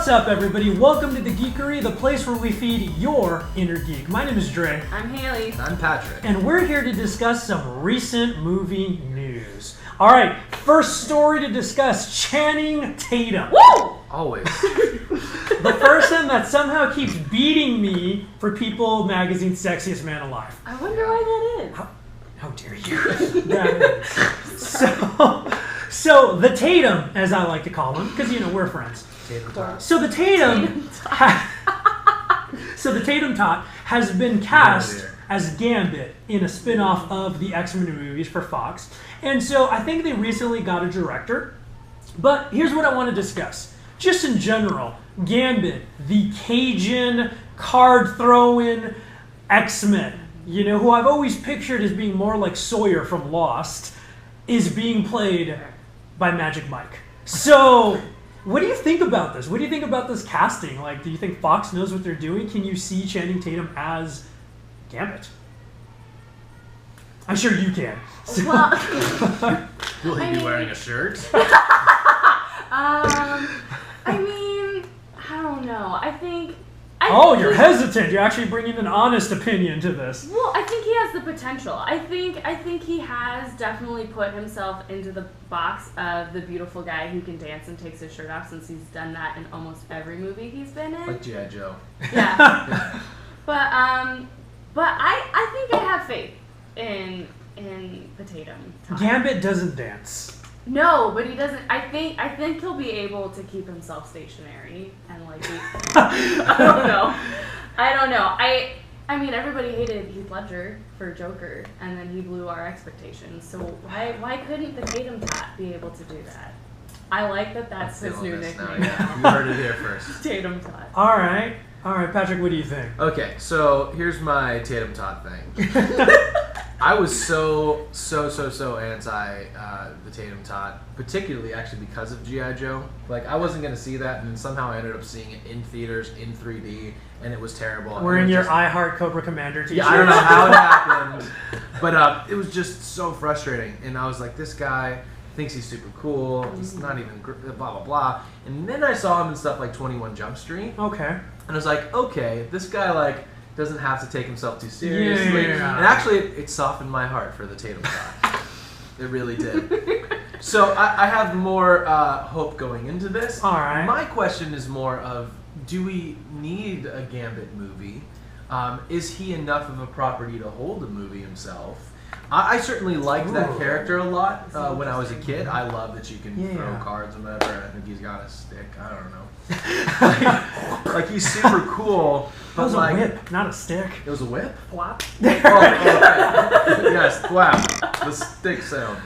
What's up, everybody? Welcome to the Geekery, the place where we feed your inner geek. My name is Dre. I'm Haley. I'm Patrick. And we're here to discuss some recent movie news. All right, first story to discuss, Channing Tatum. Woo! Always. The person that somehow keeps beating me for People Magazine's Sexiest Man Alive. I wonder why that is. How dare you? That is. So the Tatum, as I like to call him, because we're friends. Tatum Tot. So the Tatum, Tot has been cast as Gambit in a spin-off of the X-Men movies for Fox. And so I think they recently got a director. But here's what I want to discuss. Just in general, Gambit, the Cajun card-throwing X-Men, who I've always pictured as being more like Sawyer from Lost, is being played by Magic Mike. So, what do you think about this? What do you think about this casting? Like, do you think Fox knows what they're doing? Can you see Channing Tatum as Gambit? I'm sure you can. So. Well, will he be wearing a shirt? I don't know. You're hesitant. You're actually bringing an honest opinion to this. Well, I think he has the potential. I think he has definitely put himself into the box of the beautiful guy who can dance and takes his shirt off, since he's done that in almost every movie he's been in. Like G.I. Joe. Yeah. But I think I have faith in the Tatum. Gambit doesn't dance. No, but he doesn't. I think he'll be able to keep himself stationary and I don't know. I mean, everybody hated Heath Ledger for Joker, and then he blew our expectations. So why couldn't the Tatum Tot be able to do that? I like that's his new nickname. Yeah. You heard it here first. Tatum Tot. All right, Patrick. What do you think? Okay, so here's my Tatum Tot thing. I was so anti the Tatum Tot, particularly actually because of G.I. Joe. Like, I wasn't going to see that, and somehow I ended up seeing it in theaters in 3D, and it was terrible. Wearing your I Heart Cobra Commander t-shirt. Yeah, I don't know how it happened, but it was just so frustrating. And I was like, this guy thinks he's super cool. He's not even blah, blah, blah. And then I saw him in stuff like 21 Jump Street. Okay. And I was like, okay, this guy, doesn't have to take himself too seriously. Yeah. And actually, it softened my heart for the Tatum Tot. It really did. So I have more hope going into this. All right. My question is more of, do we need a Gambit movie? Is he enough of a property to hold a movie himself? I certainly liked that character a lot when I was a kid. I love that you can throw cards and whatever. I think he's got a stick. I don't know. Like, he's super cool. It was a whip, not a stick. It was a whip? Flop. Okay. Yes, flap. The stick sound.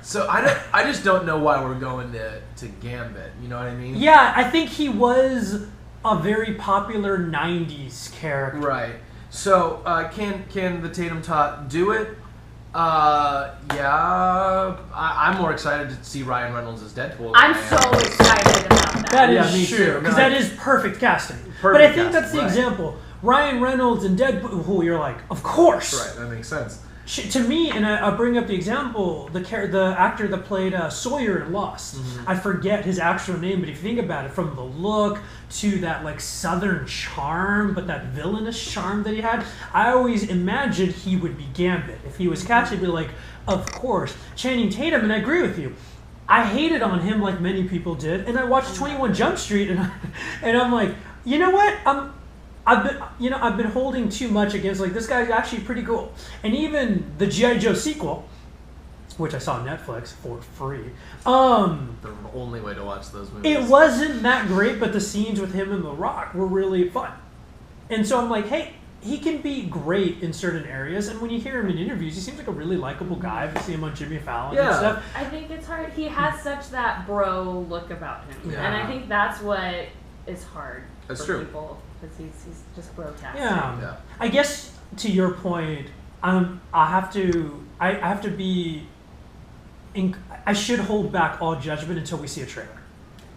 So I just don't know why we're going to Gambit. You know what I mean? Yeah, I think he was a very popular 90s character. Right. So, can the Tatum Tot do it? Yeah. I'm more excited to see Ryan Reynolds as Deadpool. I'm so excited about that. That is me true, too. because that is perfect casting. Perfect but I think casting, that's the right. example. Ryan Reynolds and Deadpool, who you're like, of course. Right, that makes sense. To me, and I bring up the example, the actor that played Sawyer in Lost. Mm-hmm. I forget his actual name, but if you think about it, from the look to that southern charm, but that villainous charm that he had, I always imagined he would be Gambit. If he was cast, he'd be like, of course. Channing Tatum, and I agree with you. I hated on him like many people did, and I watched 21 Jump Street, and I'm like, you know what? I've been holding too much against, this guy's actually pretty cool. And even the G.I. Joe sequel, which I saw on Netflix for free. The only way to watch those movies. It wasn't that great, but the scenes with him and The Rock were really fun. And so I'm like, hey, he can be great in certain areas, and when you hear him in interviews, he seems like a really likable guy. If you see him on Jimmy Fallon and stuff. I think it's hard. He has such that bro look about him. Yeah. And I think that's what is hard for people. Because he's just grotesque. Yeah. I guess to your point, I have to be. I should hold back all judgment until we see a trailer.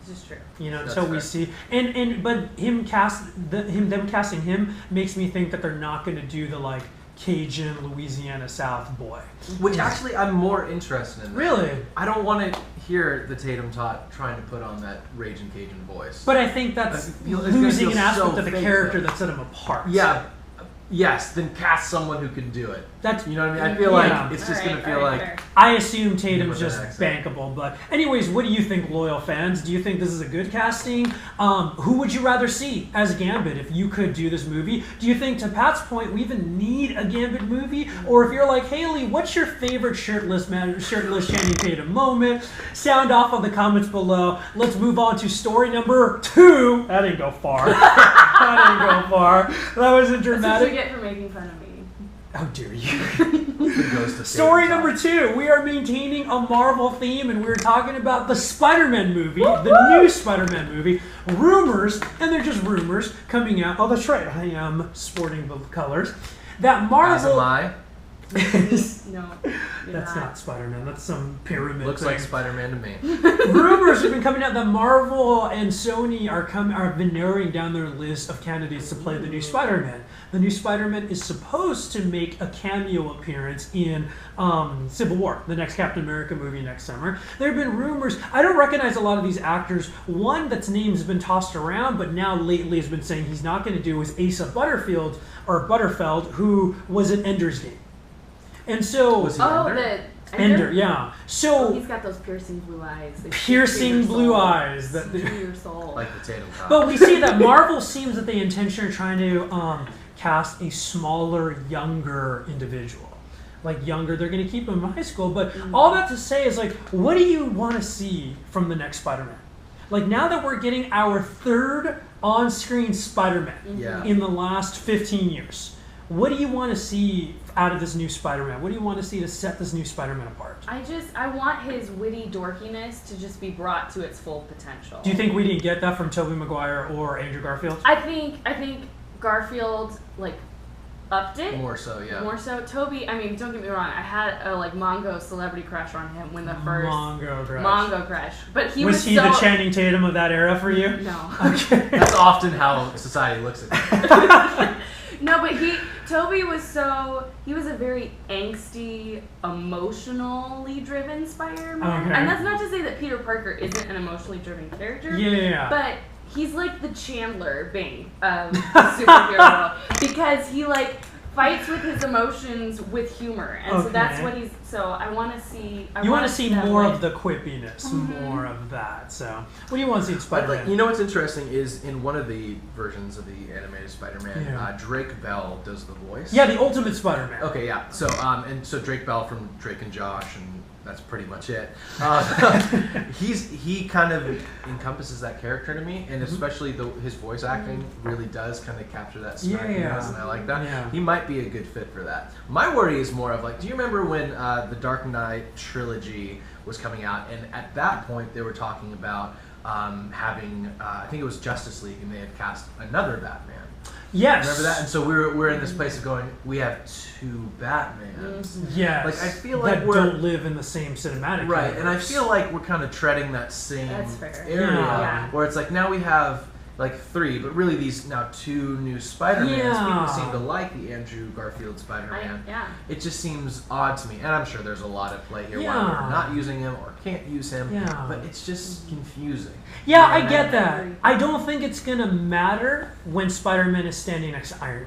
This is true. Until we see but them casting him makes me think that they're not going to do the Cajun Louisiana South boy. Which actually I'm more interested in. Really? I don't want to hear the Tatum Tot trying to put on that Raging Cajun voice. But I think that's It's gonna losing feel an aspect so of the fake, character though. that set him apart. Yeah. Yes, then cast someone who can do it. That's, You know what I mean? I feel Yeah. like it's just Alright, going to feel alright, like... fair. I assume Tatum's With just an accent. bankable. But anyways, what do you think, loyal fans? Do you think this is a good casting? Who would you rather see as Gambit if you could do this movie? Do you think, to Pat's point, we even need a Gambit movie? Or if you're like, Haley, what's your favorite shirtless Channing Tatum moment? Sound off on the comments below. Let's move on to story number 2. That didn't go far. That didn't go far. That wasn't That's what dramatic. you get for making fun of me. How dare you? It goes to Story Tatum number Tot. 2. We are maintaining a Marvel theme, and we're talking about the Spider-Man movie, the new Spider-Man movie. Rumors, and they're just rumors, coming out. Oh, that's right. I am sporting the colors. That As Marvel. am I. No, you're That's not Spider-Man. That's some pyramid Looks thing. like Spider-Man to me. Rumors have been coming out that Marvel and Sony have been narrowing down their list of candidates to play the new Spider-Man. The new Spider-Man is supposed to make a cameo appearance in Civil War, the next Captain America movie next summer. There have been rumors. I don't recognize a lot of these actors. One that's name has been tossed around, but now lately has been saying he's not going to do is Asa Butterfeld, who was in Ender's Game. And so Was he Oh, Ender? the Ender, yeah. Oh, So he's got those piercing blue eyes. They piercing pierce your blue soul. eyes. That Through your soul. Like the Tatum Tot. But we see that Marvel seems that they intentionally are trying to cast a smaller, younger individual. Like younger, they're going to keep him in high school. But all that to say is, like, what do you want to see from the next Spider-Man? Like, now that we're getting our third on-screen Spider-Man Yeah. in the last 15 years, what do you want to see out of this new Spider-Man? What do you want to see to set this new Spider-Man apart? I want his witty dorkiness to just be brought to its full potential. Do you think we didn't get that from Tobey Maguire or Andrew Garfield? I think Garfield upped it. More so, yeah. More so. Toby, I mean, don't get me wrong, I had a Mongo celebrity crush on him when the first Mongo crush. But he was was he so, the Channing Tatum of that era for you? No. Okay. That's often how society looks at it. No, but Toby was he was a very angsty, emotionally driven Spider-Man. Okay. And that's not to say that Peter Parker isn't an emotionally driven character. Yeah. But he's like the Chandler Bing of the superhero because he fights with his emotions with humor, and so that's Okay. what he's. So I want to see. You want to see that, more like- of the quippiness, Mhm. more of that. So, what do you want to see in Spider-Man? You know what's interesting is in one of the versions of the animated Spider-Man, Yeah. Drake Bell does the voice. Yeah, the Ultimate Spider-Man. Okay, yeah. So so Drake Bell from Drake and Josh, and that's pretty much it. He kind of encompasses that character to me, and especially his voice acting really does kind of capture that snarkiness, Yeah. and I like that. Yeah. He might be a good fit for that. My worry is more of do you remember when the Dark Knight trilogy was coming out, and at that point they were talking about having I think it was Justice League, and they had cast another Batman. Yes. Remember that? And so we're in this place of going, we have two Batmans. Yes. Like, I feel like that we're- don't live in the same cinematic Right, and I universe. feel like we're kind of treading that same That's fair. area Yeah. where it's like now we have three, but really these now two new Spider-Mans. Yeah. People seem to like the Andrew Garfield Spider-Man. Yeah. It just seems odd to me, and I'm sure there's a lot at play here why Yeah. we're not using him or can't use him, Yeah. but it's just confusing. Yeah, You know I what get that. agree. I don't think it's gonna matter when Spider-Man is standing next to Iron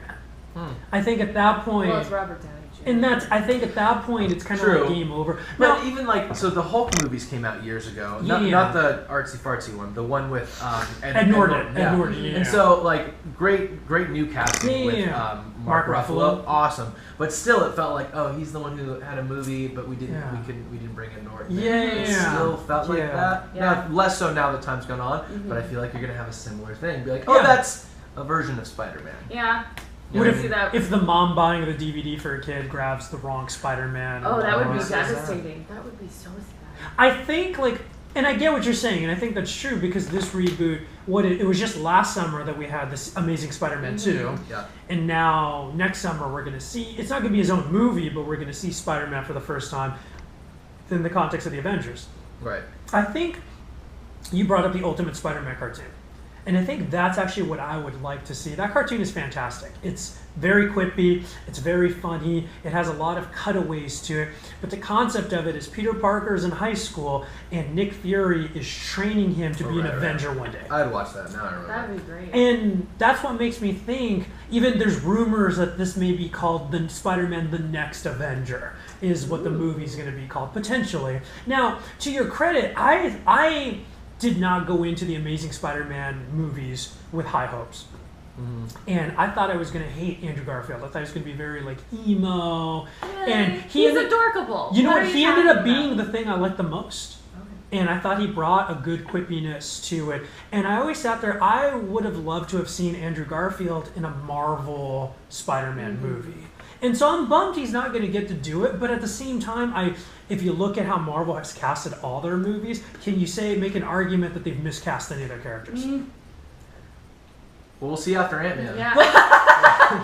Man. I think at that point, Well, it's Robert Downey Jr. and I think at that point it's kind of True. like game over. But Now, even so the Hulk movies came out years ago. Not, Yeah. not the artsy fartsy one, the one with Ed Norton. Yeah. Ed Norton, yeah. And so great new casting with Yeah. Mark Mark Ruffalo. Ruffalo. Awesome. But still it felt like, oh, he's the one who had a movie, but we didn't Yeah. we didn't bring in Norton. Yeah. It still felt like Yeah. that. Yeah. Now, less so now that time's gone on, but I feel like you're gonna have a similar thing. Be like, oh, Yeah. that's a version of Spider-Man. Yeah. You what know if, what I mean? if the mom buying the DVD for a kid grabs the wrong Spider-Man? Oh, that would be so devastating. That would be so sad. I think and I get what you're saying, and I think that's true because this reboot, it was just last summer that we had this Amazing Spider-Man 2, Yeah. and now next summer we're going to see, it's not going to be his own movie, but we're going to see Spider-Man for the first time in the context of the Avengers. Right. I think you brought up the Ultimate Spider-Man cartoon. And I think that's actually what I would like to see. That cartoon is fantastic. It's very quippy, it's very funny, it has a lot of cutaways to it. But the concept of it is Peter Parker's in high school and Nick Fury is training him to be an Avenger one day. I'd watch that now. I remember. That'd be great. And that's what makes me think, even there's rumors that this may be called the Spider-Man the Next Avenger, is what the movie's going to be called, potentially. Now, to your credit, I did not go into the Amazing Spider-Man movies with high hopes. And I thought I was going to hate Andrew Garfield. I thought he was going to be very like emo. And he's adorkable. You know what? He ended up being the thing I liked the most. And I thought he brought a good quippiness to it. And I always sat there, I would have loved to have seen Andrew Garfield in a Marvel Spider-Man movie. And so I'm bummed he's not going to get to do it. But at the same time, if you look at how Marvel has casted all their movies, can you make an argument that they've miscast any of their characters? Well, we'll see after Ant-Man. Yeah.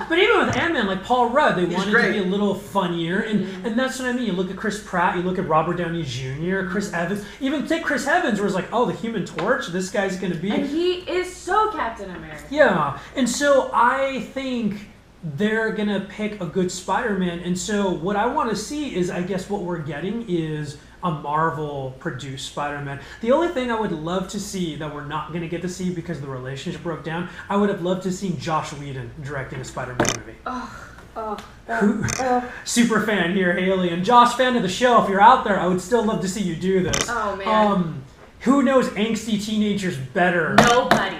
But even with Ant-Man, like Paul Rudd, they wanted to be a little funnier, and that's what I mean. You look at Chris Pratt, you look at Robert Downey Jr., Chris Evans. Even take Chris Evans, where it's like, oh, the Human Torch, this guy's going to be. And he is so Captain America. Yeah, and so I think they're going to pick a good Spider-Man, and so what I want to see is, I guess what we're getting is a Marvel-produced Spider-Man. The only thing I would love to see that we're not going to get to see because the relationship broke down, I would have loved to see Josh Whedon directing a Spider-Man movie. Super fan here, Haley. And Josh, fan of the show, if you're out there, I would still love to see you do this. Oh, man. Who knows angsty teenagers better? Nobody.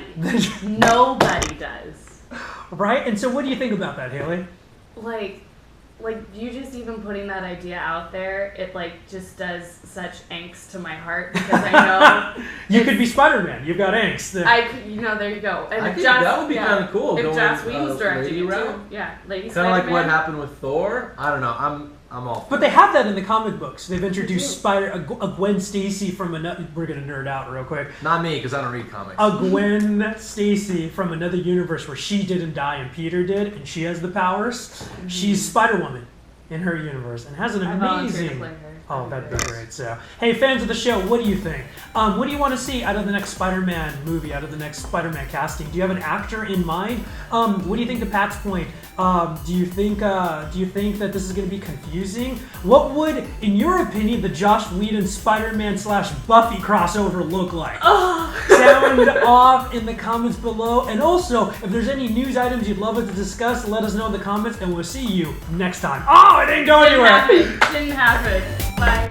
Nobody does. Right? And so what do you think about that, Haley? Like you just even putting that idea out there, it just does such angst to my heart because I know you could be Spider-Man. You've got angst. There you go. And I think that would be kind of cool. If Joss Whedon's directing it too, Lady Spider-Man. Kind of like what happened with Thor. I don't know. I'm all. But they have that in the comic books. They've introduced a Gwen Stacy from another. We're gonna nerd out real quick. Not me, because I don't read comics. A Gwen Stacy from another universe where she didn't die and Peter did, and she has the powers. She's Spider-Woman in her universe and has an amazing. Oh, that'd be great. So, hey, fans of the show, what do you think? What do you want to see out of the next Spider-Man movie, out of the next Spider-Man casting? Do you have an actor in mind? What do you think to Pat's point? Do you think that this is going to be confusing? What would, in your opinion, the Josh Whedon Spider-Man / Buffy crossover look like? Sound off in the comments below. And also, if there's any news items you'd love us to discuss, let us know in the comments, and we'll see you next time. Oh, it didn't go anywhere. Didn't happen. Bye.